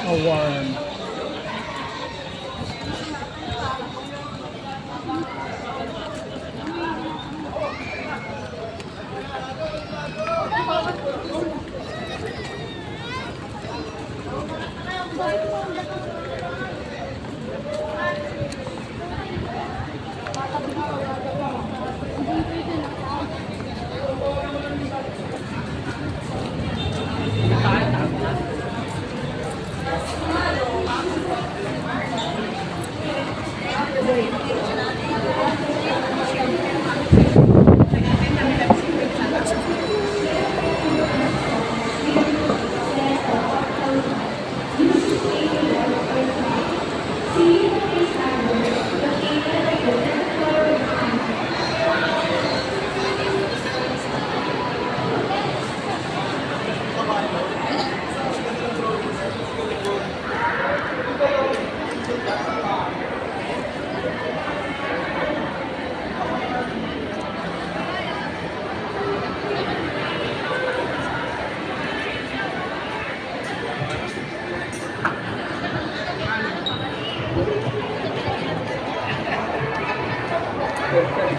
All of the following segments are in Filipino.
Warm.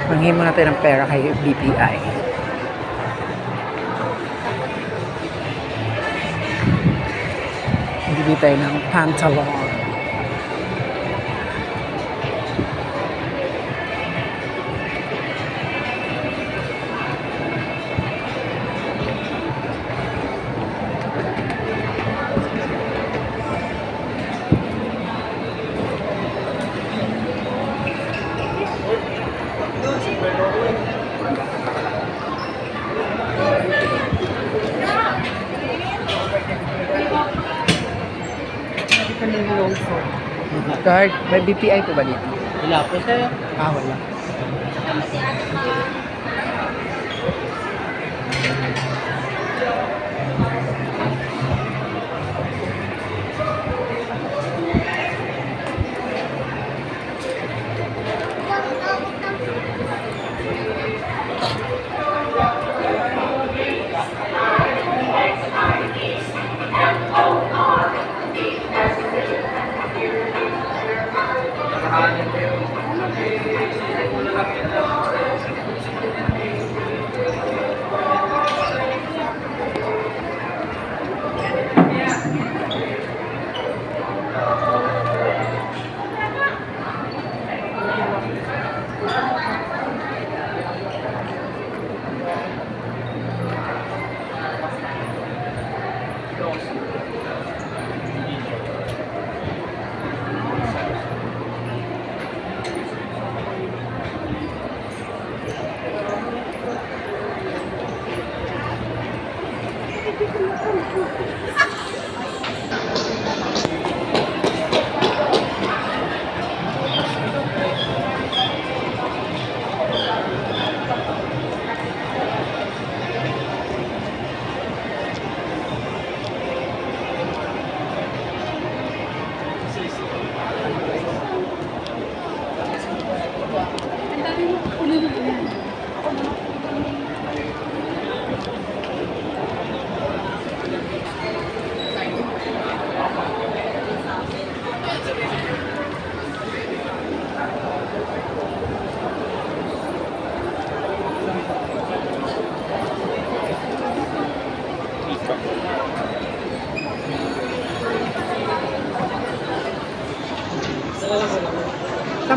Manghin muna tayo ng pera kay BPI. Bibili tayo ng pantalon. Card, may BPI po ba dito? Wala po sir. Wala.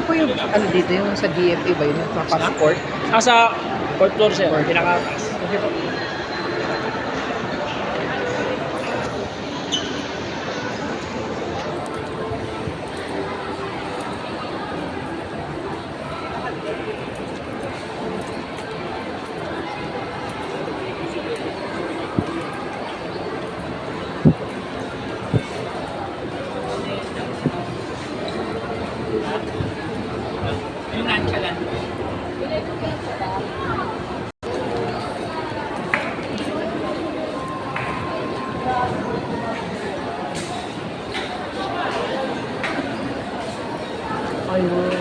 Saan po yung, ano dito, yung sa DFA ba yun, yung sa passport? Sa fourth floor sir, pinakataas. Okay po. Yung nancha lang. Ayun.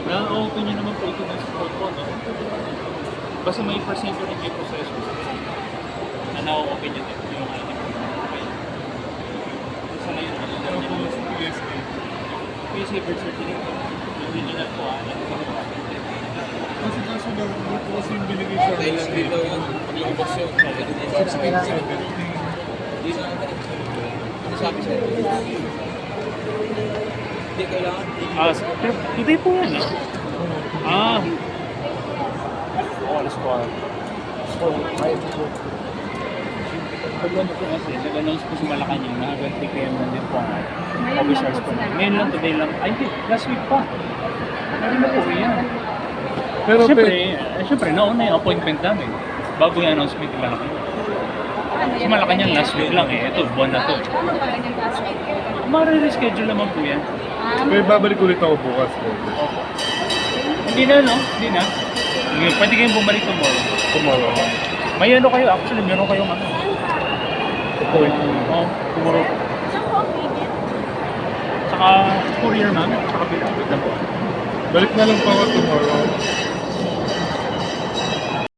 Na-open nyo naman po ito ng support po, no? Basta may percent rin kayo proseso na na-open nyo din yung item. Okay. Isa na yun, ano lang yun? PSA. PSA birth certificate. Yung original po, Kasi kaso lang, hindi po kasi yung binigay sa dahil lang dito yung paglabas yun. Ano sabi sa'yo? Hindi kailangan. Today po yan, ah. Oh, alas po. Pag ano po kasi, nag-announce po sa Malacanang na hanggang 3 PM na din po ang officers po. Ngayon lang, today lang. Ay, hindi. Last week pa. Ano na po yan? Pero Siyempre, nauna yung appointment namin. Bago yung announcement ng Malacanang. Sa Malacanang last week lang eh. Ito, buwan na to. Mare-reschedule naman po yan. may babalik ulit ako bukas. Hindi na, no? Hindi na. Pwede kayong bumalik tomorrow. Tomorrow. May ano kayo, actually, meron kayong ano. Oh, tomorrow. Saka courier, ma'am. Saka pinapit na po. Balik na lang po ako tomorrow.